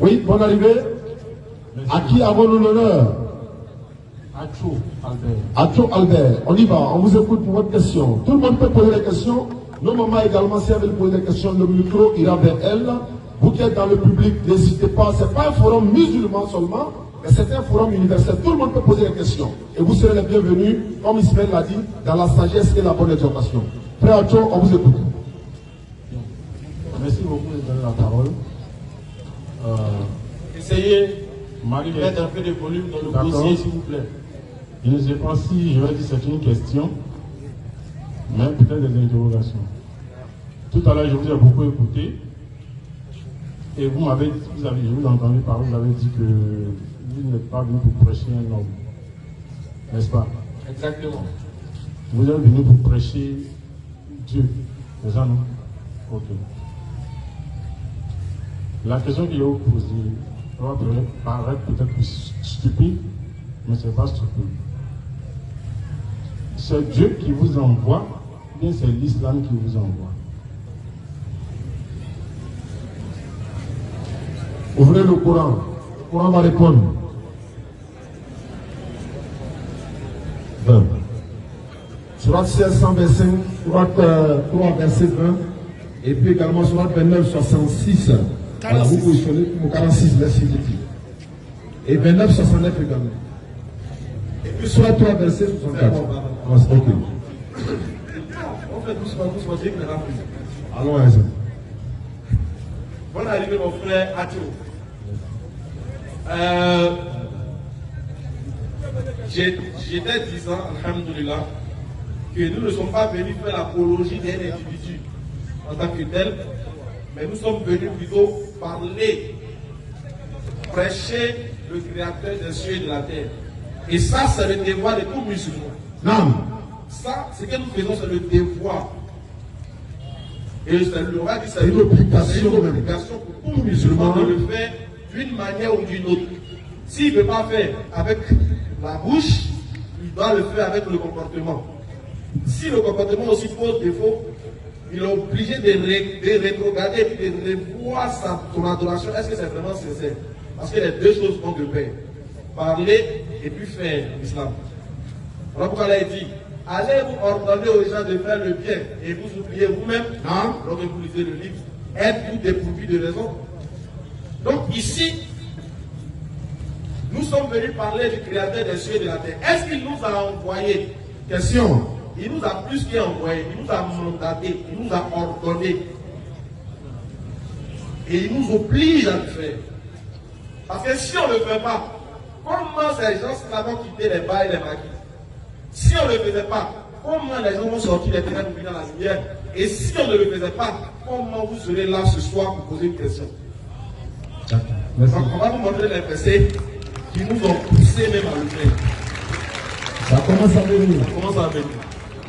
Oui, bonne arrivée. À qui avons-nous l'honneur? Acho Albert. Acho Albert, on y va, on vous écoute pour votre question. Tout le monde peut poser des questions. Nos mamans également, si elles veulent poser des questions, le micro ira vers elles. Vous qui êtes dans le public, n'hésitez pas. Ce n'est pas un forum musulman seulement, mais c'est un forum universel. Tout le monde peut poser des questions. Et vous serez les bienvenus, comme Ismaël l'a dit, dans la sagesse et la bonne exhortation. Frère Acho, on vous écoute. Merci beaucoup de donner la parole. Essayez de mettre un peu de volume dans le dossier, s'il vous plaît. Je ne sais pas si je vais dire c'est une question, mais peut-être des interrogations. Tout à l'heure, je vous ai beaucoup écouté. Et je vous ai entendu parler, vous avez dit que vous n'êtes pas venu pour prêcher un homme. N'est-ce pas? Exactement. Vous êtes venu pour prêcher Dieu. C'est ça, non? Ok. La question que je vais vous poser va paraître peut-être stupide, mais ce n'est pas stupide. C'est Dieu qui vous envoie, ou bien c'est l'islam qui vous envoie? Ouvrez le Coran. Le Coran va répondre. 20. Surat 16, 125, Surat 3, verset 20, et puis également Surat 29, 66. Voilà, vous positionnez pour 46, verset 10. Et 29, 69 également. Et puis Surat 3, verset 64. Ok. On fait doucement, Dieu qui n'a plus. Allons, Aïssa. Bonne arrivée, mon frère Acho. J'étais disant, alhamdoulilah, que nous ne sommes pas venus faire l'apologie d'un individu en tant que tel, mais nous sommes venus plutôt parler, prêcher le créateur des cieux et de la terre. Et ça, c'est le devoir de tout musulman. Non. Ça, ce que nous faisons, c'est le devoir. Et c'est une obligation pour tout musulman de le faire d'une manière ou d'une autre. S'il ne peut pas faire avec la bouche, il doit le faire avec le comportement. Si le comportement aussi pose défaut, il est obligé de rétrograder et de revoir son adoration. Est-ce que c'est vraiment sincère? Parce que les deux choses vont de pair. Parler et puis faire l'islam. Voilà pourquoi il dit, allez vous ordonner aux gens de faire le bien et vous oubliez vous-même. Non. Lorsque vous lisez le livre, êtes-vous dépourvu de raison? Donc ici, nous sommes venus parler du créateur des cieux et de la terre. Est-ce qu'il nous a envoyé? Question. Il nous a plus qu'envoyé, il nous a mandaté, il nous a ordonné. Et il nous oblige à le faire. Parce que si on ne le fait pas, comment ces gens vont quitter les bas et les maquis? Si on ne le faisait pas, comment les gens vont sortir des ténèbres pour venir dans la lumière? Et si on ne le faisait pas, comment vous serez là ce soir pour poser une question? Donc on va vous montrer les versets qui nous ont poussé même à le faire. Ça commence à venir. Ça commence à venir.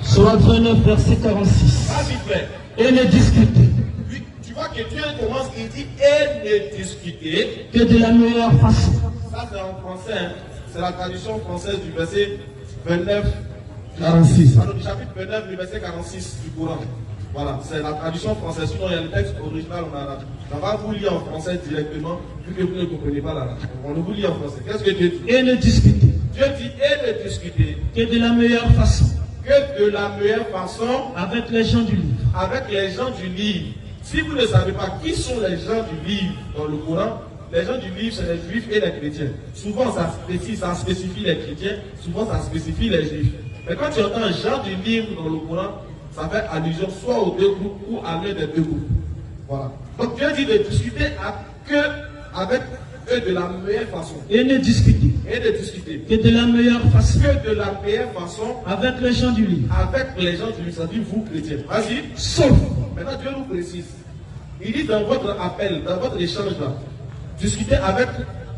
Surat 29, verset 46. Vas-y, frère. Et ne discutez. Oui, tu vois que Dieu commence, il dit et ne discutez que de la meilleure façon. Ça c'est en français, hein. C'est la traduction française du verset 29. 46. Alors, du chapitre 29, du verset 46 du Coran. Voilà, c'est la traduction française. Sinon, il y a le texte original en arabe. On va vous lire en français directement, vu que vous ne comprenez pas l'arabe. On vous lit en français. Qu'est-ce que Dieu dit? Et ne discutez. Dieu dit et ne discutez que de la meilleure façon. Que de la meilleure façon avec les gens du livre. Avec les gens du livre. Si vous ne savez pas qui sont les gens du livre dans le Coran, les gens du livre, c'est les juifs et les chrétiens. Souvent, ça spécifie les chrétiens, souvent, ça spécifie les juifs. Mais quand tu entends gens du livre dans le Coran, ça fait allusion soit aux deux groupes ou à l'un des deux groupes. Voilà. Donc Dieu dit de discuter avec eux de la meilleure façon. Et ne discuter. Et de discuter. Que de la meilleure façon. Que de la meilleure façon. Avec les gens du livre. Avec les gens du livre, c'est-à-dire vous chrétiens. Vas-y. Sauf. Maintenant Dieu nous précise. Il dit dans votre appel, dans votre échange là, discutez avec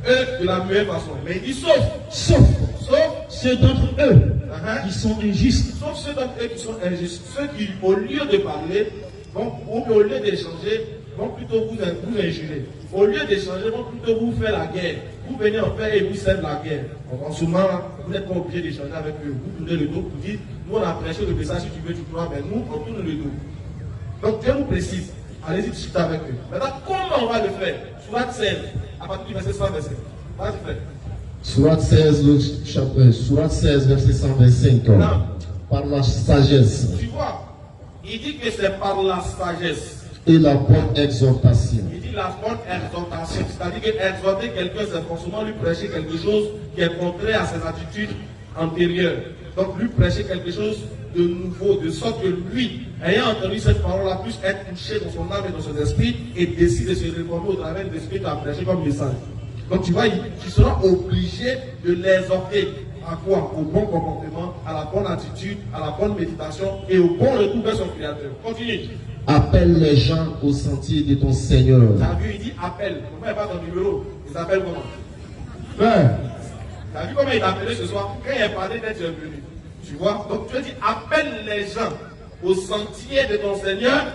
eux de la meilleure façon. Mais il dit sauf ceux d'entre eux qui sont injustes. Sauf ceux d'entre eux qui sont injustes. Ceux qui, au lieu de parler, au lieu d'échanger, vont plutôt vous injurer. Au lieu d'échanger, vont plutôt vous faire la guerre. Vous venez en paix et vous servez la guerre. En ce moment, vous n'êtes pas obligé d'échanger avec eux. Vous tournez le dos pour dire, nous on a prêché le message, si tu veux, tu crois, mais nous, on tourne le dos. Donc Dieu nous précise, allez-y discuter avec eux. Maintenant, comment on va le faire? Surat 16, partir du verset 125. Vas-y, frère. Sourate 16, verset 125. Non. Par la sagesse Tu vois, il dit que c'est par la sagesse. et la bonne exhortation. Il dit la bonne exhortation. C'est-à-dire qu'exhorter quelqu'un, c'est forcément lui prêcher quelque chose qui est contraire à ses attitudes antérieures. Donc lui prêcher quelque chose de nouveau, de sorte que lui, ayant entendu cette parole-là, puisse être touché dans son âme et dans son esprit et décide de se réformer au travers de ce que tu as prêché comme message. Donc tu vois, tu seras obligé de l'exhorter. À quoi? Au bon comportement, à la bonne attitude, à la bonne méditation et au bon retour vers son Créateur. Continue. Appelle les gens au sentier de ton Seigneur. Tu as vu, il dit appelle. Comment il pas ton numéro? Il s'appelle comment? Frère, Tu as vu comment il t'a appelé ce soir? Quand il est parlé d'être venu. Tu vois? Donc tu as dit appelle les gens au sentier de ton Seigneur.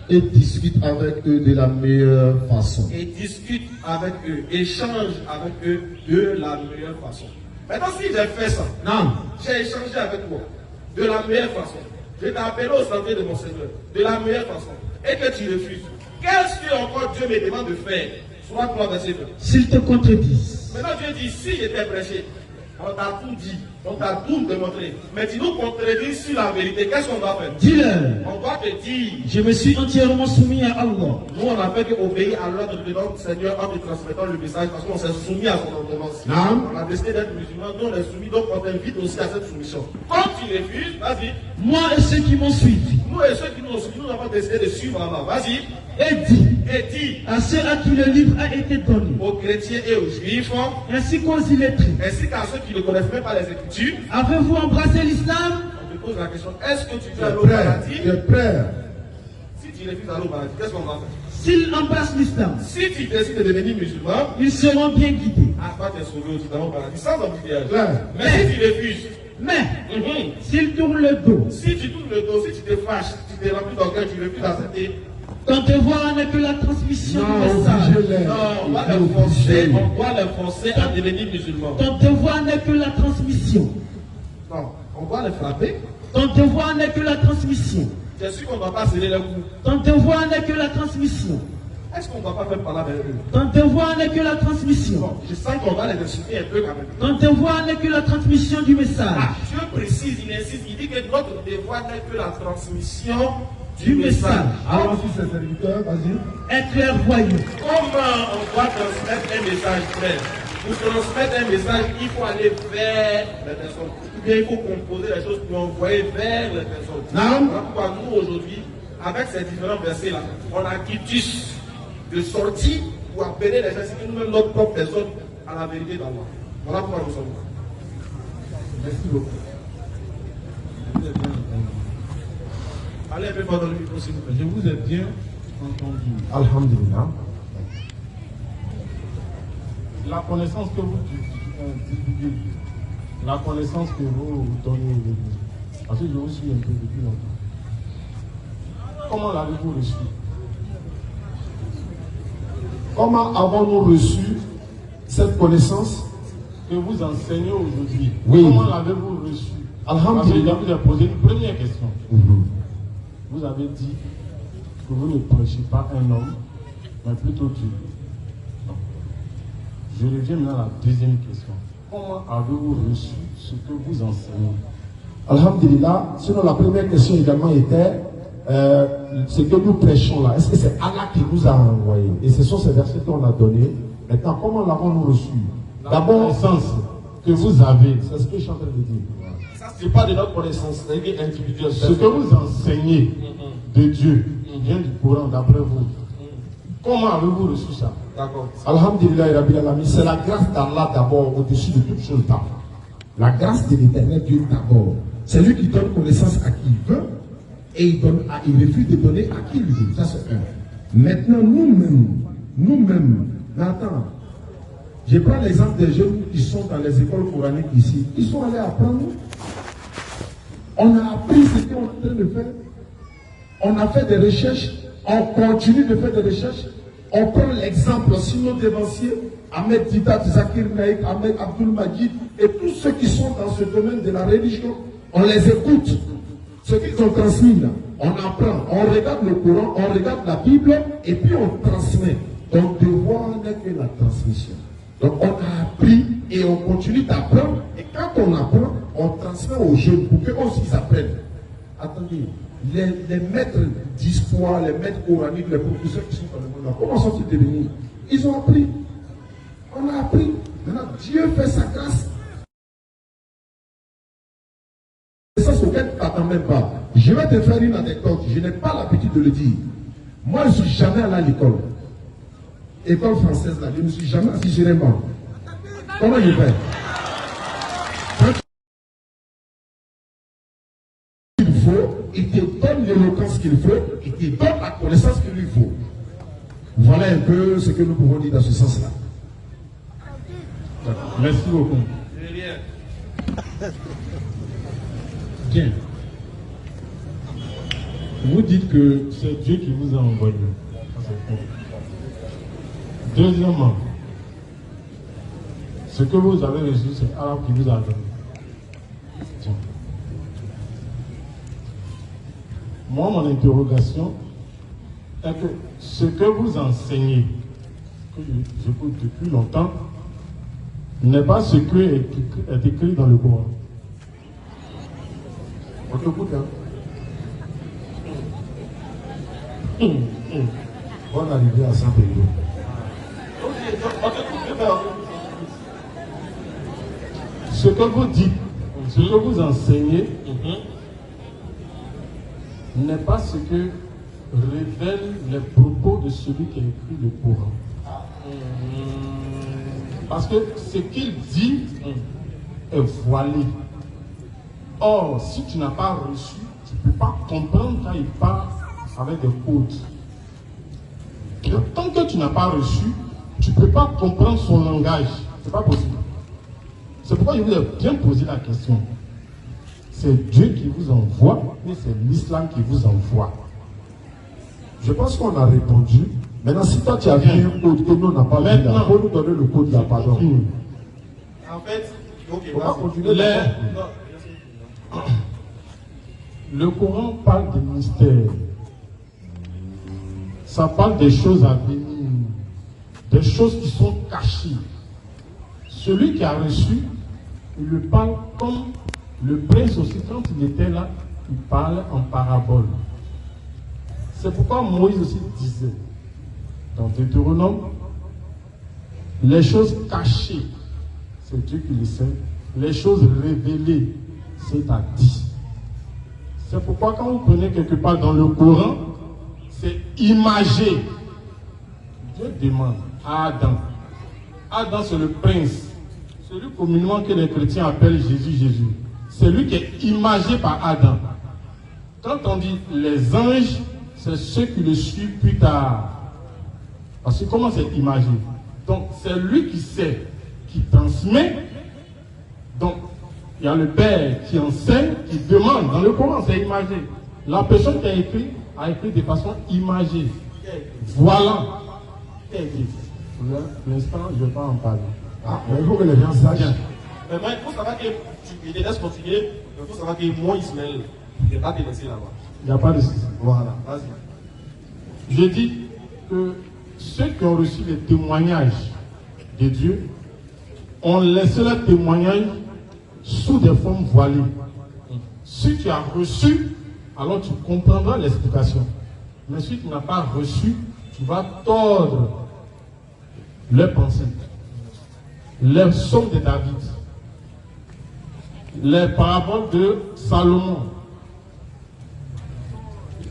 et discute avec eux de la meilleure façon. Et discute avec eux. Échange avec eux de la meilleure façon. Maintenant, si j'ai fait ça, Non. j'ai échangé avec toi de la meilleure façon. Je t'ai appelé au sentier de mon Seigneur de la meilleure façon. Et que tu refuses. Qu'est-ce que encore Dieu me demande de faire? Soit 3 verset 20. S'ils te contredisent, Maintenant Dieu dit, si je t'ai prêché, on t'a tout dit, on t'a tout démontré. Mais tu nous contredis sur la vérité, qu'est-ce qu'on doit faire? dis-leur, On doit te dire, je me suis entièrement soumis à Allah. nous on a fait qu'obéir à l'ordre de notre Seigneur en te transmettant le message parce qu'on s'est soumis à son ordonnance. Non. On a décidé d'être musulmans, nous on est soumis, donc on t'invite aussi à cette soumission. Quand tu refuses, vas-y. Moi et ceux qui m'ont suivi, Nous et ceux qui nous ont suivis, nous avons décidé de suivre Allah. Vas-y. et dis Et dis à ceux à qui le livre a été donné, aux chrétiens et aux juifs, ainsi qu'aux illettrés, ainsi qu'à ceux qui ne connaissent même pas les Écritures, avez-vous embrassé l'islam? on te pose la question, est-ce que tu Tu veux es aller au prêt. paradis? Tu es prêt. Si tu refuses d'aller au paradis, qu'est-ce qu'on va faire? S'ils embrassent l'islam, Si tu décides de devenir musulman, ils seront bien guidés. toi tu es sauvé aussi dans le paradis, sans embouteillage. Ouais. Mais si tu refuses, Mais s'ils tournent le dos, si tu tournes le dos, si tu te fâches, tu te remplis ton cœur, tu refuses d'accepter, ton devoir n'est que la transmission Non, du message. obligez-les. non, on va les forcer, on doit les forcer à devenir musulmans. Ton devoir n'est que la transmission. Non, on doit les frapper. Ton devoir n'est que la transmission. C'est sûr qu'on ne doit pas serrer les coups. Ton devoir n'est que la transmission. Est-ce qu'on ne doit pas faire parler avec eux? Ton devoir n'est que la transmission. Bon, je sens qu'on va les insulter un peu quand même. Ton devoir n'est que la transmission du message. Ah, Dieu précise, il insiste, il dit que notre devoir n'est que la transmission Du message. Allons-y, ses serviteurs, vas-y. Un clairvoyant. Comment on doit transmettre un message, frère? Pour transmettre un message, il faut aller vers les personnes. Ou bien il faut composer les choses pour envoyer vers les personnes. Non. Voilà pourquoi nous, aujourd'hui, avec ces différents versets-là, on a quitus de sortie pour appeler les gens, c'est que nous-mêmes, notre propre personne, à la vérité d'Allah. Voilà pourquoi nous sommes là. Merci beaucoup. Allez un peu fort dans le micro, s'il vous plaît. Je vous ai bien entendu. Alhamdulillah. La connaissance que vous divulguez, la connaissance que vous donnez aujourd'hui, parce que je vous suis un peu depuis longtemps. Comment l'avez-vous reçu? Comment avons-nous reçu cette connaissance? Que vous enseignez aujourd'hui. Oui. Comment l'avez-vous reçu? Alhamdulillah. Parce que je vous ai posé une première question. Vous avez dit que vous ne prêchez pas un homme, mais plutôt Dieu. Donc, je reviens maintenant à la deuxième question. Comment avez-vous reçu ce que vous enseignez? Alhamdulillah. Sinon, la première question également était ce que nous prêchons là. Est-ce que c'est Allah qui nous a envoyé? Et ce sont ces versets qu'on a donnés. Maintenant, comment l'avons-nous reçu? La D'abord, connaissance que vous avez, c'est ce que je suis en train de dire. Ça, ce n'est pas de notre connaissance, c'est individuel. ce que vous enseignez de Dieu vient du Coran d'après vous. Comment avez-vous reçu ça? D'accord. Alhamdulillah, Rabbil Alamin, c'est la grâce d'Allah d'abord au-dessus de toute chose d'abord. La grâce de l'éternel Dieu d'abord. C'est lui qui donne connaissance à qui il veut et il refuse de donner à qui il veut. Ça c'est un. Maintenant, nous-mêmes, attends, je prends l'exemple des jeunes qui sont dans les écoles coraniques ici. Ils sont allés apprendre. On a appris ce qu'on est en train de faire. On a fait des recherches. On continue de faire des recherches. On prend l'exemple, sinon dévancier, Ahmed Didat, Zakir Naïk, Ahmed Abdul Majid et tous ceux qui sont dans ce domaine de la religion. On les écoute. Ce qu'ils ont transmis là, on apprend. On regarde le Coran, on regarde la Bible et puis on transmet. Ton devoir n'est que la transmission. Donc on a appris et on continue d'apprendre. Et quand on apprend, on transmet aux jeunes pour qu'eux aussi apprennent. Attendez, les maîtres d'histoire, les maîtres coraniques, les professeurs qui sont dans le monde, comment sont-ils devenus? Ils ont appris. On a appris. Maintenant, Dieu fait sa grâce. Ça, c'est auquel tu t'attends même pas. Je vais te faire une anecdote. Je n'ai pas l'habitude de le dire. Moi, je ne suis jamais allé à l'école. École française, là, je ne suis jamais assis sur un banc. Comment je fais? Il faut, il te donne l'éloquence qu'il faut, il te donne la connaissance qu'il lui faut. Voilà un peu ce que nous pouvons dire dans ce sens-là. Merci beaucoup. Bien. Vous dites que c'est Dieu qui vous a envoyé. Deuxièmement, ce que vous avez reçu, c'est Allah qui vous a donné. Tiens. Moi, mon interrogation est que ce que vous enseignez, que j'écoute depuis longtemps, n'est pas ce qui est écrit dans le Coran. On t'écoute, hein? Bonne arrivée à Saint-Pédro. Ce que vous dites, ce que vous enseignez, n'est pas ce que révèlent les propos de celui qui a écrit le Coran. Parce que ce qu'il dit est voilé. Or, si tu n'as pas reçu, tu ne peux pas comprendre quand il parle avec des codes. Tant que tu n'as pas reçu, tu ne peux pas comprendre son langage. Ce n'est pas possible. C'est pourquoi je vous ai bien posé la question. C'est Dieu qui vous envoie ou c'est l'islam qui vous envoie? Je pense qu'on a répondu. Maintenant, si toi tu as vu un code que nous n'avons pas vu, il faut nous donner le code de la pardon. En fait, on va continuer. Le Coran parle des mystères. Ça parle des choses à venir, des choses qui sont cachées. Celui qui a reçu, il le parle comme le prince aussi, quand il était là, il parlait en parabole. C'est pourquoi Moïse aussi disait, dans Deutéronome, les choses cachées, c'est Dieu qui le sait. Les choses révélées, c'est à dit. C'est pourquoi quand vous prenez quelque part dans le Coran, c'est imagé. Dieu demande à Adam. Adam, c'est le prince. Celui communément que les chrétiens appellent Jésus. C'est lui qui est imagé par Adam. Quand on dit les anges, c'est ceux qui le suivent plus tard. Parce que comment c'est imagé? Donc, c'est lui qui sait, qui transmet. Donc, il y a le Père qui enseigne, qui demande. Dans le Coran, c'est imagé. La personne qui a écrit de façon imagée. Voilà. Pour l'instant, je ne vais pas en parler. Ah, mais il faut que les gens sachent. Mais il faut savoir que tu te laisses continuer. Il faut savoir que moi, Ismaël, je ne vais pas te laisser là-bas. Il n'y a pas de souci. Voilà, vas-y. Je dis que ceux qui ont reçu les témoignages de Dieu ont laissé leur témoignage sous des formes voilées. Si tu as reçu, alors tu comprendras l'explication. Mais si tu n'as pas reçu, tu vas tordre leurs pensées. Les psaumes de David, les paraboles de Salomon,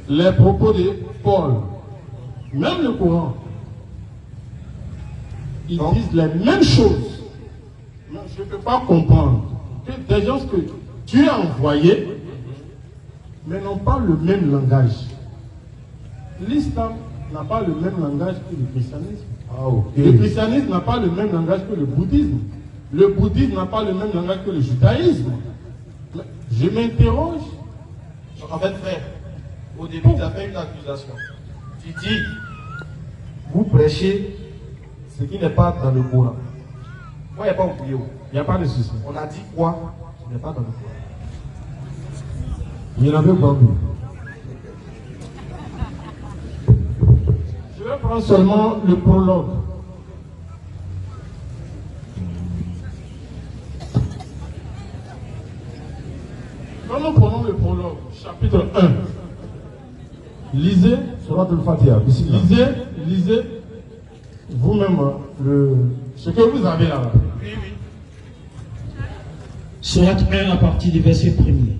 les propos de Paul, même le Coran, ils disent les mêmes choses. Mais je ne peux pas comprendre que des gens que Dieu a envoyés, mais n'ont pas le même langage. L'islam n'a pas le même langage que le christianisme. Ah, okay. Le christianisme n'a pas le même langage que le bouddhisme. Le bouddhisme n'a pas le même langage que le judaïsme. Je m'interroge. En fait, frère, au début, tu as fait une accusation. Tu dis, vous prêchez ce qui n'est pas dans le Coran. Moi, il n'y a pas oublié. Il n'y a pas de souci. On a dit quoi? Ce n'est pas dans le Coran. Il y en avait pas vu. Je vais prendre seulement le prologue. Quand nous prenons le prologue, chapitre 1, lisez, lisez vous-même ce que vous avez là. Oui, oui. Surat 1 à partir du verset 1er.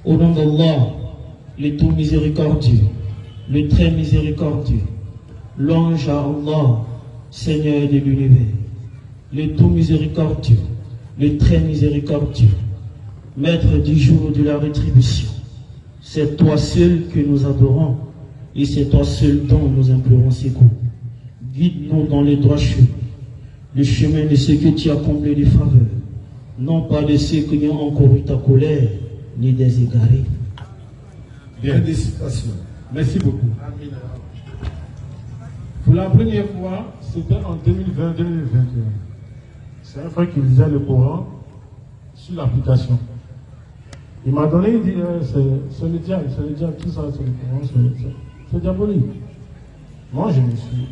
Au nom d'Allah, le tout miséricordieux, le très miséricordieux, l'ange à Allah, Seigneur de l'univers, le tout miséricordieux, le très miséricordieux, Maître du jour de la rétribution. C'est toi seul que nous adorons et c'est toi seul dont nous implorons secours. Guide-nous dans les droits chemins, le chemin de ceux que tu as comblés de faveur, non pas de ceux qui ont encouru ta colère, ni des égarés. Bien. Félicitations. Merci beaucoup. Pour la première fois, c'était en 2020-2021. C'est un frère qui lisait le Coran sur l'application. Il m'a donné, il dit, c'est le diable, tout ça, c'est le Coran, c'est diabolique. Moi, je me suis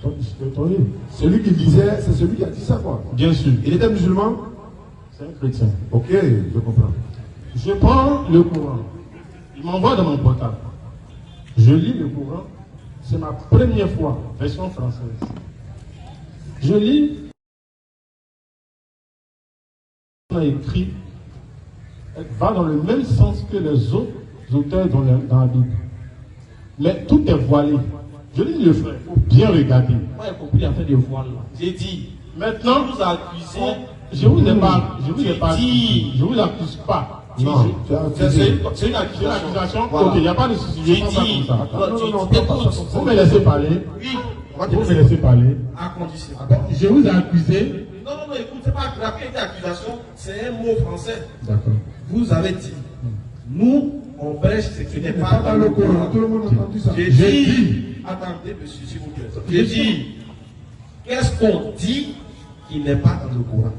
étonné. Celui qui disait, c'est celui qui a dit ça, quoi. Bien sûr. Il était musulman? C'est un chrétien. Ok, je comprends. Je prends le Coran. Il m'envoie dans mon portable. Je lis le Coran. C'est ma première fois, version française. Je lis. On a écrit, elle va dans le même sens que les autres auteurs dans la Bible. Mais tout est voilé. Je dis le frère, il faut bien regarder. Moi, j'ai compris l'affaire de voile là. J'ai dit, maintenant, vous accusez. Je vous ai pas dit, je vous accuse pas. Non, c'est une accusation. Voilà. Ok, il n'y a pas de souci. Je pense dit, pas comme ça. non, Vous me laissez parler. Oui, Vous me laissez parler. à condition. Je vous ai accusé. Non, écoute, c'est pas la accusation, c'est un mot français. D'accord. Vous avez dit, nous, on prêche ce qui n'est pas dans le Coran. Tout le monde a entendu ça. J'ai dit, attendez, monsieur, s'il vous plaît. J'ai dit, qu'est-ce qu'on dit qui n'est pas dans le Coran?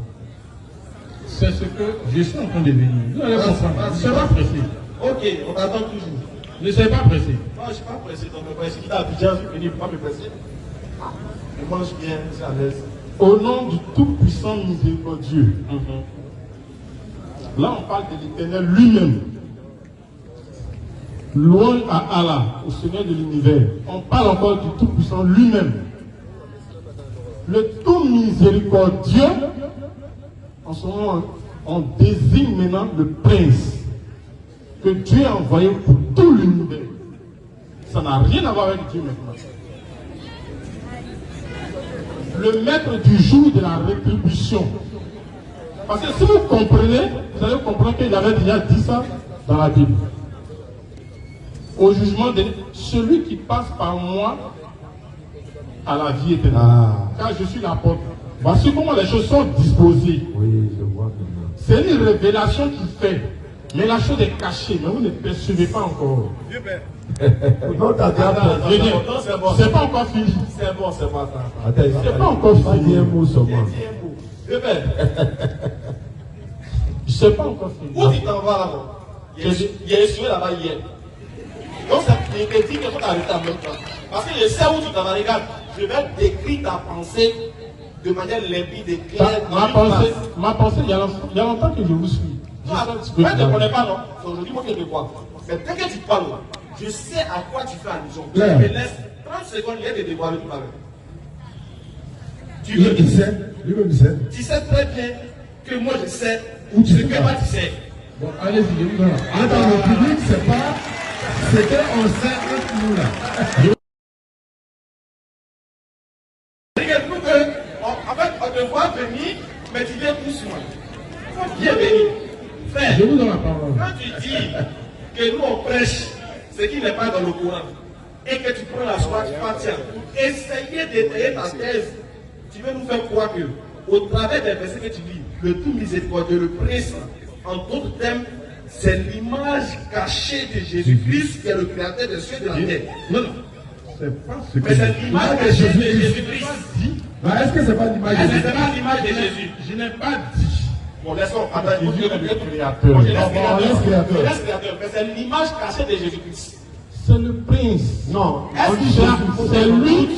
C'est ce que je suis en train de venir. Vous allez comprendre. Ne soyez pas pressé. Ok, on t'attend toujours. Ne soyez pas pressé. Non, je ne suis pas pressé, donc me presse. Il a Abidjan, je suis venu, pas me presser. Je mange bien, je suis à l'aise. Au nom du Tout-Puissant Miséricordieux. Là, on parle de l'Éternel lui-même. Louange à Allah, au Seigneur de l'univers. On parle encore du Tout-Puissant lui-même. Le Tout Miséricordieux, en ce moment, on désigne maintenant le Prince que Dieu a envoyé pour tout l'univers. Ça n'a rien à voir avec Dieu maintenant. Le maître du jour de la rétribution. Parce que si vous comprenez, vous allez comprendre qu'il avait déjà dit ça dans la Bible. Au jugement de celui qui passe par moi à la vie éternelle. Car je suis l'apôtre. Voici comment les choses sont disposées. Oui, je vois. C'est une révélation qu'il fait. Mais la chose est cachée, mais vous ne percevez pas encore. C'est pas encore fini. C'est bon. C'est pas encore fini. Un mot seulement. C'est pas encore fini. Où tu t'en vas là-bas? Il y a essuie là-bas hier. Donc ça te dit qu'il faut t'arrêter en même temps. Parce que je sais où tu t'en vas. Regarde, je vais décrire ta pensée de manière limpide et claire. Ma pensée, il y a longtemps que je vous suis. Je ne te connais pas, non? C'est aujourd'hui moi que je te vois. Mais dès que tu parles, je sais à quoi tu fais allusion. Je me laisse 30 secondes, il y a des dévoilés tout à l'heure. Tu sais très bien que moi je sais ce que toi tu sais. Bon, allez-y, dans le public, c'est pas ce qu'on sait entre nous là. Regarde-nous que, en fait, on te voit venir, mais tu viens plus sur moi. Il faut bien venir. Frère, je vous donne la parole. quand tu dis que nous on prêche ce qui n'est pas dans le Coran et que tu prends la soirée Fatia pour essayer d'étayer ta thèse, tu veux nous faire croire que, au travers des versets que tu lis, le tout miséricordieux, le prince, en d'autres termes, c'est l'image cachée de Jésus-Christ qui est le créateur des cieux et de la terre. Non. C'est pas ce que mais c'est l'image de Jésus-Christ. Est-ce que c'est pas l'image de Jésus? C'est pas l'image de Jésus. Je n'ai pas dit. Bon, laisse-moi. Attends, créateur. Laisse créateur. Mais c'est l'image cachée de Jésus-Christ. C'est le prince. Non. C'est lui.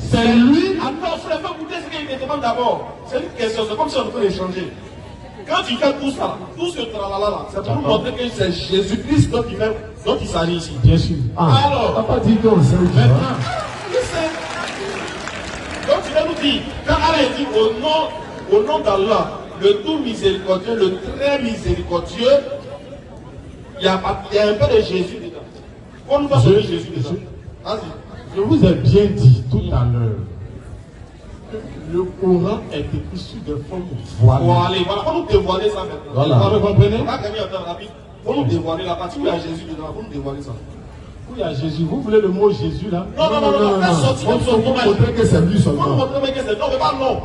C'est lui. Ah non, frère, vous dire ce qu'il te demande d'abord. C'est une question, c'est comme si on peut échanger. Quand tu fais tout ça, tout ce tralala là, c'est pour nous montrer que c'est Jésus-Christ dont il s'agit ici. Bien sûr. Alors, t'as pas dit qu'on sait Dieu. maintenant, donc tu vas nous dire, quand Allah dit au nom d'Allah, le tout miséricordieux, le très miséricordieux, il y a un peu de Jésus dedans. On nous va sauver Jésus dedans. Vas-y. Je vous ai bien dit tout à l'heure que le Coran est écrit sous des formes voilées. Voilà, faut nous dévoiler ça maintenant. Voilà. Vous comprenez? On va gagner un temps rapide. Faut nous dévoiler la partie où il y a Jésus dedans. Faut nous dévoiler ça. Où il y a Jésus. Vous voulez le mot Jésus là? Non. Faites sortir même son image. Montrer que c'est lui Faut nous seulement. montrer même que c'est non, mais pas non.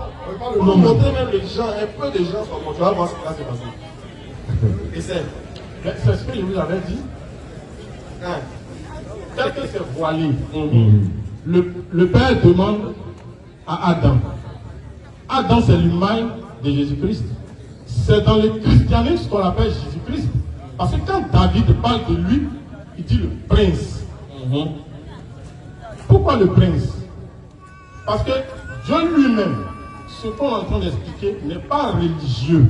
Faut nous montrer même les gens, un peu de gens sont morts. Tu vas voir ce qui va se passer. Essaye. Mais c'est ce que je vous avais dit. Hein. Tel que c'est voilé. Le Père demande à Adam. Adam, c'est l'image de Jésus-Christ. C'est dans le christianisme qu'on appelle Jésus-Christ. Parce que quand David parle de lui, il dit le prince. Pourquoi le prince? Parce que Dieu lui-même, ce qu'on est en train d'expliquer, n'est pas religieux.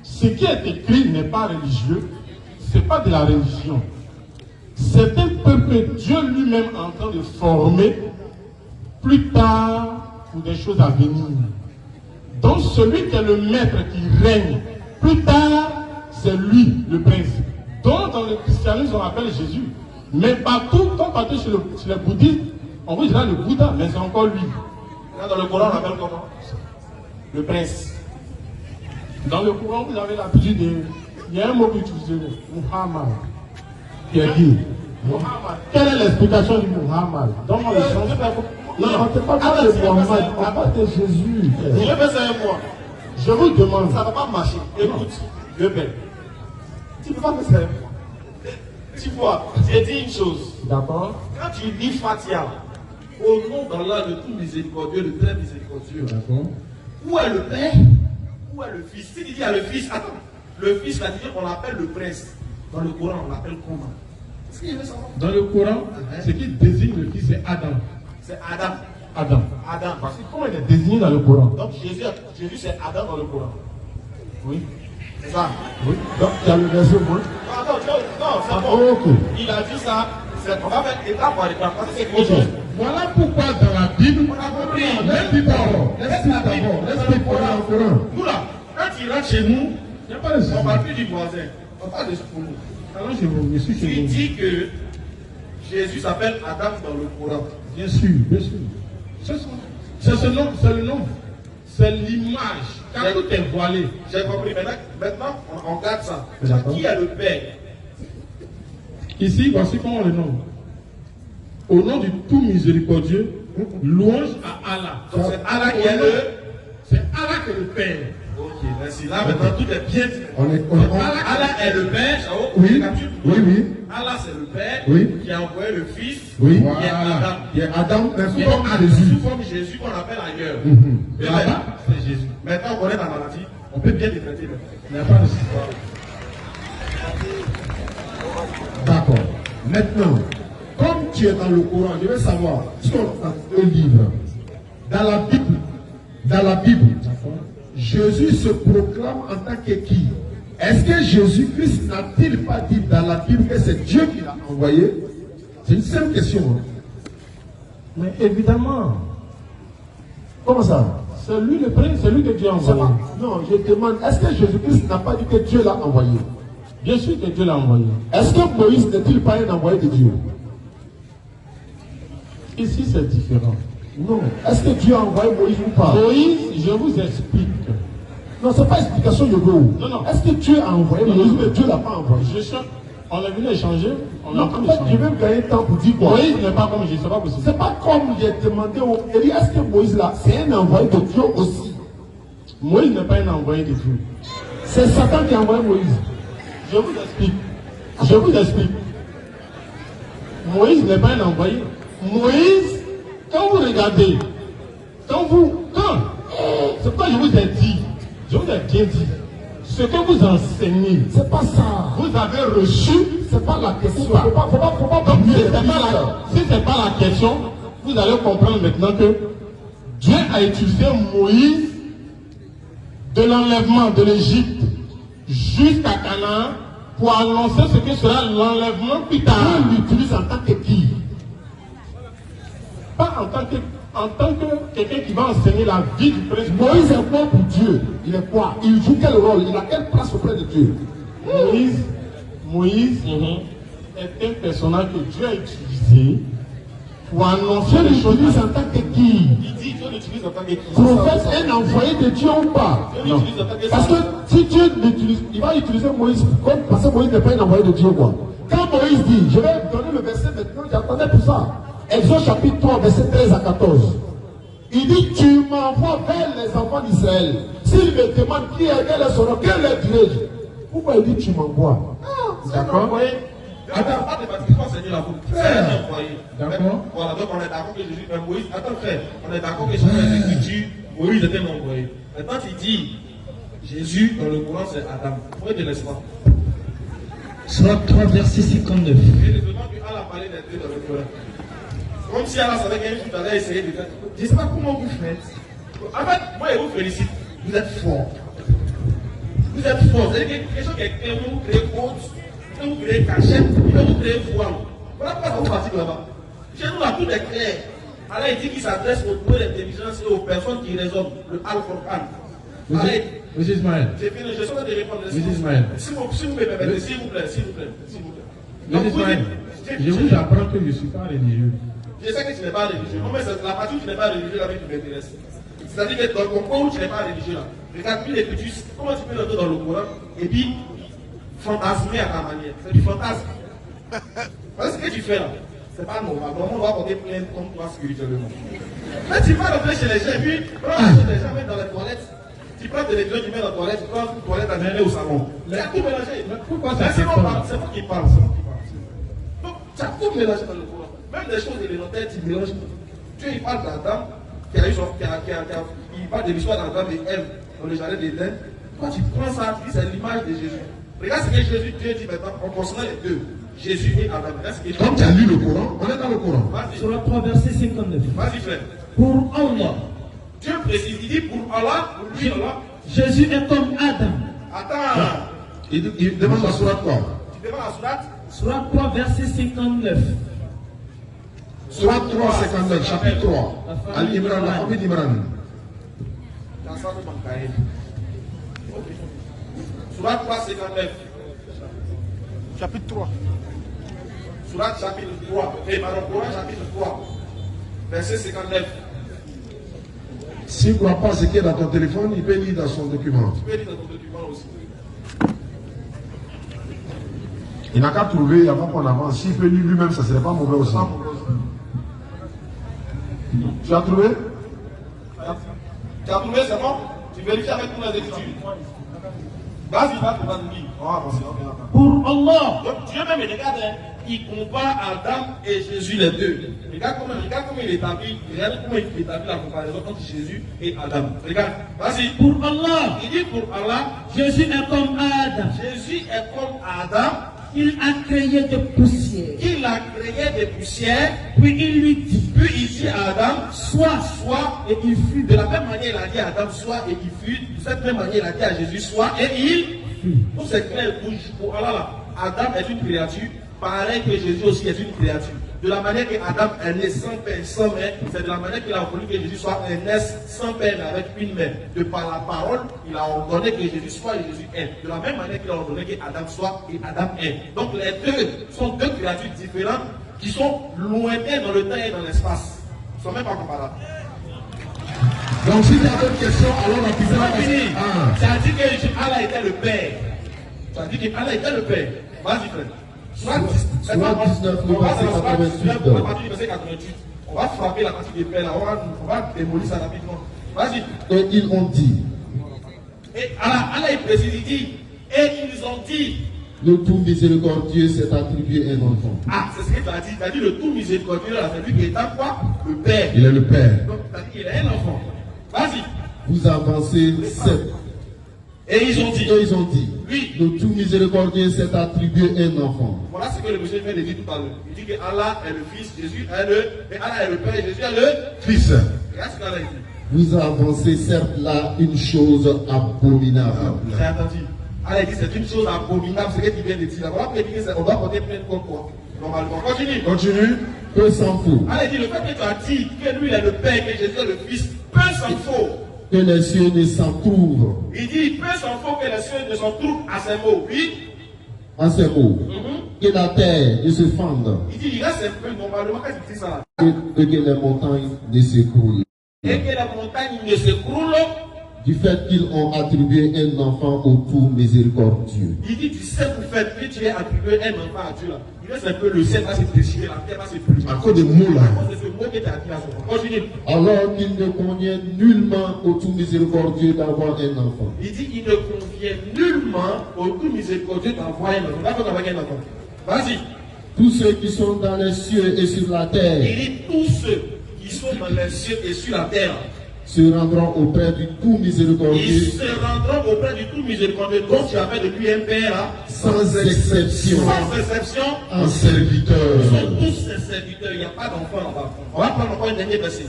Ce qui est écrit n'est pas religieux. Ce n'est pas de la religion. C'est un peuple que Dieu lui-même est en train de former plus tard pour des choses à venir. Donc celui qui est le maître qui règne plus tard, c'est lui, le prince. Donc dans le christianisme, on appelle Jésus. Mais partout, quand on parle chez les bouddhistes, on vous dira le Bouddha, mais c'est encore lui. Là, dans le Coran, on appelle comment? Le prince. Dans le Coran, vous avez l'habitude de... Il y a un mot que tu utilisez, Muhammad, qui est dit. Muhammad. Quelle est l'explication du Muhammad? Donne-moi le sens. Non, on ne peut pas parler de Mohamed, on parle de Jésus. Je vais faire ça un mois. Je vous demande. Ça ne va pas marcher. Écoute, le père. Tu ne peux pas faire ça un mois. Tu vois, j'ai dit une chose. D'accord. Quand tu dis Fatia, au nom d'Allah, le tout miséricordieux, le très miséricordieux, où est le Père? Où est le Fils? Si tu dis à le Fils, attends, le Fils va dire qu'on l'appelle le prince. Dans le Coran, on l'appelle comment? Est-ce qu'il veut savoir? Dans le Coran, ce qui désigne le Fils, c'est Adam. C'est Adam. Adam. Adam. Parce que comment il est désigné dans le Coran? Donc Jésus c'est Adam dans le Coran. Oui. C'est ça? Oui. Donc, tu as le verset moi. Non, c'est bon. Ok. Il a dit ça. On va faire étape par étape. Parce que c'est quelque Ok. chose. Voilà pourquoi dans la Bible, On a compris. Laisse-lui d'abord. Laisse-lui d'abord. Laisse-lui parler en Coran. Nous là, quand il rentre chez nous, il n'y a pas de souci. on ne parle plus du voisin. On parle de ce pour nous. Alors je suis chez Tu vous. dis que Jésus s'appelle Adam dans le Coran. Bien sûr, bien sûr. C'est ce nom, c'est le nom. C'est l'image. Quand tout est voilé. J'ai compris. Maintenant, on garde ça. D'accord. Qui est le Père? Ici, voici comment on le nomme. Au nom du tout miséricordieux, louange à Allah. Donc c'est Allah qui est le. C'est Allah qui est le Père. Ok, merci. Là maintenant tout est bien dit. Allah est le Père. Oui, oui. Allah c'est le Père Oui. qui a envoyé le Fils. Oui. Qui est Adam. Il y a Adam, mais Qui sous est forme de Jésus. sous forme Jésus qu'on appelle ailleurs. Mhm. Là-bas, c'est Jésus. Maintenant on connaît la maladie. On peut bien les traiter. Il n'y a pas de souci. D'accord. Maintenant, comme tu es dans le Coran, je veux savoir, si on a deux livres, dans la Bible, Jésus se proclame en tant que qui? Est-ce que Jésus-Christ n'a-t-il pas dit dans la Bible que c'est Dieu qui l'a envoyé? C'est une simple question. Hein? Mais évidemment, Comment ça? c'est lui le prince, c'est lui que Dieu a C'est envoyé. pas- Non, je demande, est-ce que Jésus-Christ n'a pas dit que Dieu l'a envoyé? Bien sûr que Dieu l'a envoyé. Est-ce que Moïse n'est-il pas un envoyé de Dieu? Ici, c'est différent. Non. Est-ce que Dieu a envoyé Moïse ou pas? Moïse, je vous explique. Non, c'est pas explication Yogo. Non. Est-ce que Dieu a envoyé Moïse, mais Dieu l'a pas envoyé? On est venu échanger. On est Non, en train en fait, je d'échanger. vais gagner temps pour dire quoi? Moïse n'est pas comme Jésus, c'est pas possible. C'est pas comme j'ai demandé au. Il dit, est-ce que Moïse là, c'est un envoyé de Dieu aussi? Moïse n'est pas un envoyé de Dieu. C'est Satan qui a envoyé Moïse. Je vous explique. Je vous explique. Moïse n'est pas un envoyé. Moïse, quand vous regardez, c'est pourquoi je vous ai dit, je vous ai bien dit, ce que vous enseignez, C'est pas ça. vous avez reçu. C'est pas la question. Faut pas Faut pas Donc, oublier si les ce n'est pistes. pas la question, vous allez comprendre maintenant que Dieu a utilisé Moïse de l'enlèvement de l'Égypte jusqu'à Canaan pour annoncer ce que sera l'enlèvement plus tard. Dieu l'utilise en tant que qui? Pas en tant que quelqu'un qui va enseigner la vie du prince. Moïse est quoi pour Dieu? Il est quoi? Il joue quel rôle? Il a quelle place auprès de Dieu? Moïse est un personnage que Dieu a utilisé pour annoncer les choses. Dieu l'utilise en tant que qui? Il dit Dieu l'utilise en tant que qui? Prophète est envoyé de Dieu ou pas? Dieu l'utilise en tant que Parce que si Dieu l'utilise, il va utiliser Moïse comme parce que Moïse n'est pas un envoyé de Dieu, quoi. Quand Moïse dit, je vais donner le verset maintenant, j'attendais pour ça. Exode chapitre 3, verset 13 à 14. Il dit, tu m'envoies vers les enfants d'Israël. S'ils me demandent qui est, quel est son nom, quel est dirais-je? Pourquoi il dit tu m'envoies? D'accord? Attends, pas de baptême, pas Seigneur la faute. C'est un envoyé. D'accord. Voilà, donc on est d'accord que Jésus est Moïse. Attends, frère, on est d'accord que sur les Écritures, Moïse était un envoyé. Maintenant, tu dis, Jésus, dans le Coran, c'est Adam. Pourquoi tu ne laisses pas? Surat 3, verset 59. Et les demande qu'Allah a parlé des deux dans le Coran. Comme si Allah savait qu'un jour, allait essayer de faire. Je ne sais pas comment vous faites. En fait, moi, je vous félicite. Vous êtes fort. Vous êtes fort. C'est-à-dire que quelque chose qui est clair, vous créez compte, vous créez cachette, vous créez voile. Voilà pourquoi ça vous fatigue là-bas. Chez nous, là, tout est clair. Allah, il dit qu'il s'adresse aux taux d'intelligence et aux personnes qui raisonnent. Le Al-Qur'an. Monsieur Ismaël. J'ai fini, je suis en train de répondre. Monsieur Ismaël. Si vous me permettez, s'il vous plaît, s'il vous plaît, s'il vous plaît. Monsieur Ismaël, je vous apprends que je ne suis pas religieux. Je sais que tu n'es pas religieux. Non, mais c'est la partie où tu n'es pas religieux, là, qui m'intéresse. C'est-à-dire que dans le point où tu n'es pas religieux, là, regarde, puis l'écriture, comment tu peux l'entendre dans le Coran, et puis fantasmer à ta manière. C'est du fantasme. Parce que ce que tu fais là, c'est pas normal. Normalement, on doit porter plainte contre toi spirituellement. Mais tu vas rentrer chez les gens, et puis, prends les gens, mettre dans les toilettes. Tu prends de l'électrode, tu mets dans la toilette, tu prends une toilette à mener au salon. Tu as tout mélangé. Pourquoi ça c'est pas? C'est moi qui parle, c'est moi qui parle. Donc, tu as tout mélangé dans le Coran. Même des choses élémentaires, tu mélanges. Dieu, il parle d'Adam, qui a eu son. Il parle de l'histoire d'Adam et Ève dans le jardin d'Éden. Quand tu prends ça, tu dis c'est l'image de Jésus. Regarde ce que Jésus, Dieu dit maintenant, en concernant les deux. Jésus et Adam. Comme tu as lu le Coran, on est dans le Coran. Surat 3, verset 59. Vas-y, frère. Pour Allah, Dieu précise, il dit pour Allah, pour lui, Allah. Jésus est comme Adam. Attends. Il demande la sourate quoi? Tu demandes la sourate? Surat 3, verset 59. Sourate 3, 59, chapitre 3. Al-Imran, la famille d'Imran. Dans ça, nous manquons. Sourate 3, 59. Chapitre 3. Sourate chapitre 3. Et pardon, Coran chapitre 3. Verset 59. S'il ne croit pas ce qui est dans ton téléphone, il peut lire dans son document. Tu peux lire dans ton document aussi. Il n'a qu'à trouver avant qu'on avance. S'il peut lire lui-même, ça ne serait pas mauvais aussi. Tu as trouvé? Tu as trouvé, c'est bon? Tu vérifies avec nous les écritures. Vas-y, va nous lire. Pour Allah, Donc Dieu même, regarde, il compare Adam et Jésus les deux. Regarde comment il établit, la comparaison entre Jésus et Adam. Regarde, vas-y. pour Allah, Il dit pour Allah, Jésus est comme Adam. Jésus est comme Adam, Il a créé des poussières. il a créé des poussières, Puis il lui dit, puis il dit à Adam, sois, sois, et il fut. de la même manière il a dit à Adam, sois et il fut, de cette même manière il a dit à Jésus, sois et il fut. Tout c'est clair pour Allah là. Adam est une créature, pareil que Jésus aussi est une créature. De la manière que Adam est né sans père, sans mère, c'est de la manière qu'il a voulu que Jésus soit un naisse sans père mais avec une mère. De par la parole, il a ordonné que Jésus soit et Jésus est. De la même manière qu'il a ordonné que Adam soit et Adam est. Donc les deux sont deux créatures différentes qui sont lointaines dans le temps et dans l'espace. Ils ne sont même pas comparables. Donc si tu as d'autres questions, alors la C'est pas fini. Ah. Ça a dit que Allah était le Père. Ça a dit que Allah était le Père. Vas-y, frère. Soit 19, le verset 88. À partir du verset 88. On va frapper la partie des pères là. On va démolir ça rapidement. Vas-y. Et ils ont dit, Et Allah il précise, il dit, et ils ont dit. le tout miséricordieux s'est attribué un enfant. Ah, c'est ce que tu as dit. Tu as dit le tout miséricordieux là, c'est lui qui est en quoi? Le Père. Il est le Père. Donc tu as dit qu'il est un enfant. Vas-y. Vous avancez 7. Et ils ont dit, oui, le tout miséricordieux s'est attribué un enfant. Voilà ce que le monsieur vient de dire tout à l'heure. Il dit que Allah est le Fils, Jésus est Allah est le Père et Jésus est le Fils. Regarde ce qu'Allah dit. Vous avancez certes là une chose abominable. J'ai entendu. Allah dit c'est une chose abominable, ce qu'il vient de dire. Voilà pourquoi il dit on doit porter plainte contre toi. Normalement. Continue. Peu s'en fout. Allah dit le fait que tu as dit que lui il est le Père et que Jésus est le Fils, peu s'en faut. Que les cieux ne s'en trouvent. Il dit peu s'en faut que les cieux ne s'en trouvent à ces mots. Oui. À ces mots. Que la terre ne se fende. Il dit il reste un peu normalement quand il dit ça. Et que les montagnes ne s'écroulent. Et que les montagnes ne s'écroulent. Du fait qu'ils ont attribué un enfant au tout miséricordieux. Il dit, tu sais pour faire que tu as attribué un enfant à Dieu là. Il reste un peu le ciel va se déchirer, la terre va se brûler. À cause des mots là. À cause de ce mot que tu as dit à son enfant. Continue. Alors qu'il ne convient nullement au tout miséricordieux d'avoir un enfant. Il dit, il ne convient nullement au tout miséricordieux d'avoir un enfant. D'accord avec un enfant. Vas-y. Tous ceux qui sont dans les cieux et sur la terre. Il dit, tous ceux qui sont dans les cieux et sur la terre. Se rendront auprès du tout miséricordieux. Ils se rendront auprès du tout miséricordieux. Donc tu as fait de lui un père. Hein? Sans exception. Sans exception. Un serviteur. Ils sont tous ses serviteurs. Il n'y a pas d'enfant là-bas. On va prendre encore un dernier verset.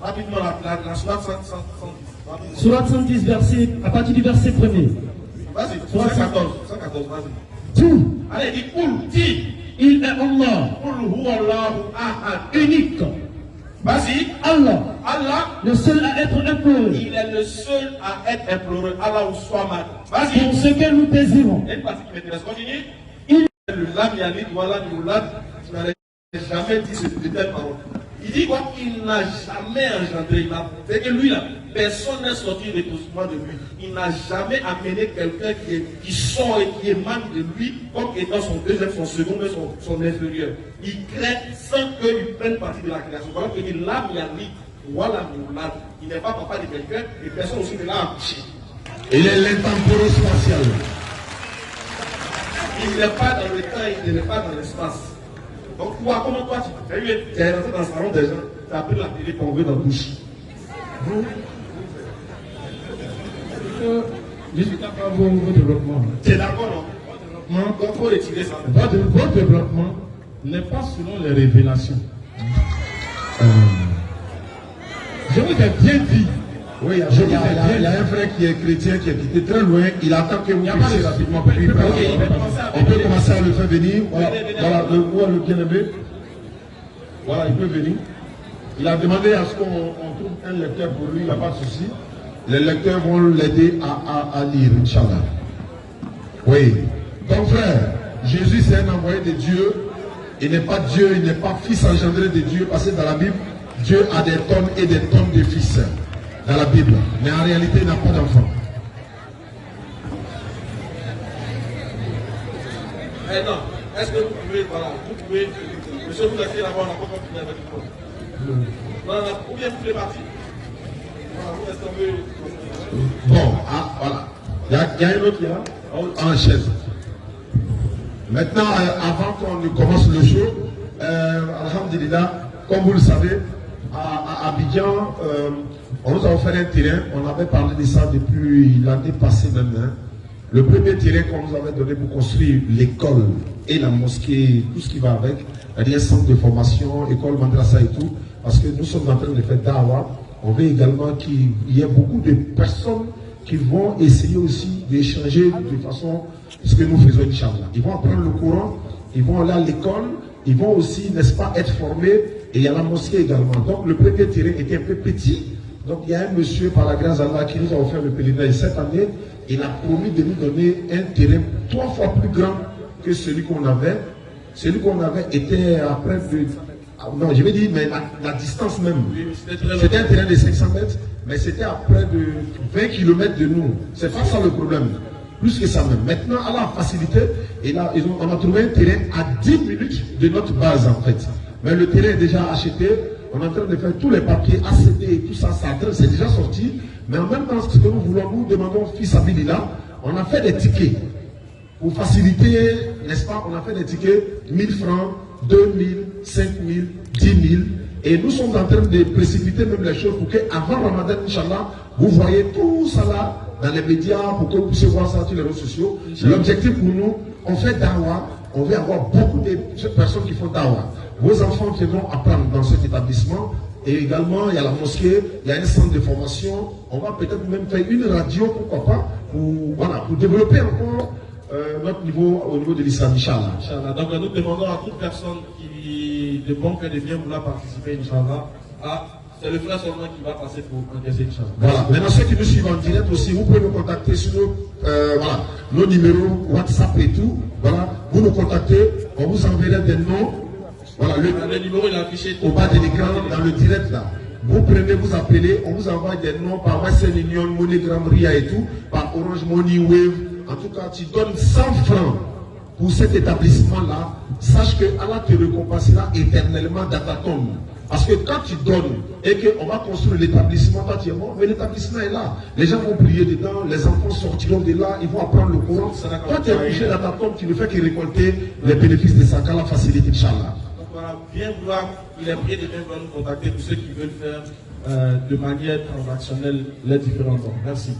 Rapidement la sourate 110. Sourate 110, verset, à partir du verset 1er. Vas-y, 114, vas-y. Tout. Allez, dis. Il est Allah. Unique. Vas-y. Allah. Le seul à être imploré. Il est le seul à être imploré. Allah ou Swamad. Vas-y. Pour ce que nous désirons. Il y a une partie qui m'intéresse. Continue. Il le lam yalid wala yulad. Tu n'as jamais dit cette telle parole. Il dit quoi? Il n'a jamais engendré. C'est que lui là, personne n'est sorti repositoirement de lui. Il n'a jamais amené quelqu'un qui sort et qui émane de lui comme étant son deuxième, son second, son inférieur. Il crée sans qu'il prenne partie de la création. Voilà que dit l'âme yalid wala yulad. Il n'est pas papa de quelqu'un et personne aussi ne l'a accouché. Il est l'intemporo-spatial. Il n'est pas dans le temps, il n'est pas dans l'espace. Donc, comment toi, tu es rentré dans le salon des gens, tu as pris la télé pour ouvrir dans la bouche. Je suis d'accord avec votre développement. Tu es d'accord, non? Donc, il faut retirer ça. Votre développement n'est pas selon les révélations. Je vous ai bien dit. Oui, il y a un frère qui est chrétien qui est quitté très loin. Il attend que vous puissiez rapidement. On peut commencer à le faire venir. Voilà, le bien-aimé. Voilà, il peut venir. Il a demandé à ce qu'on trouve un lecteur pour lui, il n'y a pas de souci. Les lecteurs vont l'aider à lire, Inch'Allah. Oui. Donc frère, Jésus c'est un envoyé de Dieu. Il n'est pas Dieu, il n'est pas fils engendré de Dieu. Parce que dans la Bible, Dieu a des tonnes et des tonnes de fils. Dans la Bible. Mais en réalité, il n'a pas d'enfant. Non. Est-ce que vous pouvez, monsieur, vous laissez là-bas, on n'a pas continué avec vous. Non, ou bien vous voulez partir. Voilà, vous restez un peu. Bon, voilà. Il y a un autre là, en chaise. Maintenant, avant qu'on ne commence le show, alhamdulillah, comme vous le savez, à Abidjan, on nous a offert un terrain, on avait parlé de ça depuis l'année passée même. Hein. Le premier terrain qu'on nous avait donné pour construire l'école et la mosquée, tout ce qui va avec, c'est-à-dire centre de formation, école, madrasa et tout, parce que nous sommes en train de faire Dawa. On veut également qu'il y ait beaucoup de personnes qui vont essayer aussi d'échanger de façon ce que nous faisons, Inch'Allah. Ils vont apprendre le Coran, ils vont aller à l'école, ils vont aussi, n'est-ce pas, être formés, et il y a la mosquée également. Donc le premier terrain était un peu petit. Donc il y a un monsieur, par la grâce d'Allah, qui nous a offert le pèlerinage cette année. Il a promis de nous donner un terrain 3 fois plus grand que celui qu'on avait. Celui qu'on avait était à près de... Non, je vais dire, mais la distance même. C'était un terrain de 500 mètres, mais c'était à près de 20 km de nous. C'est pas ça le problème. Plus que ça même. Maintenant, à la facilité, et là, on a trouvé un terrain à 10 minutes de notre base en fait. Mais le terrain est déjà acheté. On est en train de faire tous les papiers, ACD et tout ça, c'est déjà sorti. Mais en même temps, ce que nous voulons, nous demandons, fils Abilila, on a fait des tickets. Pour faciliter, n'est-ce pas, on a fait des tickets 1000 francs, 2000, 5000, 10 000. Et nous sommes en train de précipiter même les choses pour qu'avant Ramadan, Inch'Allah, vous voyez tout ça là dans les médias, pour que vous puissiez voir ça sur les réseaux sociaux. L'objectif pour nous, on fait dawa, on veut avoir beaucoup de personnes qui font dawa. Vos enfants qui vont apprendre dans cet établissement, et également il y a la mosquée, il y a un centre de formation, on va peut-être même faire une radio, pourquoi pas, pour développer encore notre niveau au niveau de l'islam, Inch'Allah. Donc nous demandons à toute personne qui de bon cœur de bien vouloir participer, Inch'Allah, c'est le frère seulement qui va passer pour encaisser, Inch'Allah. Voilà, maintenant ceux qui nous suivent en direct aussi, vous pouvez nous contacter sur nos numéros WhatsApp et tout. Voilà, vous nous contactez, on vous enverra des noms. Voilà, le numéro il est affiché au bas de l'écran dans le direct là. Vous prenez, vous appelez, on vous envoie des noms par Western Union, MoneyGram, RIA et tout, par Orange Money, Wave. En tout cas, tu donnes 100 francs pour cet établissement-là. Sache que Allah te récompensera éternellement dans ta tombe. Parce que quand tu donnes et qu'on va construire l'établissement, toi tu es mort, mais l'établissement est là. Les gens vont prier dedans, les enfants sortiront de là, ils vont apprendre le Coran. Toi tu es couché dans ta tombe, tu ne fais que récolter les bénéfices de ça, qu'Allah facilite, Inch'Allah. Donc voilà, bien vouloir, il est prié de bien vouloir nous contacter pour ceux qui veulent faire de manière transactionnelle les différents dons. Merci.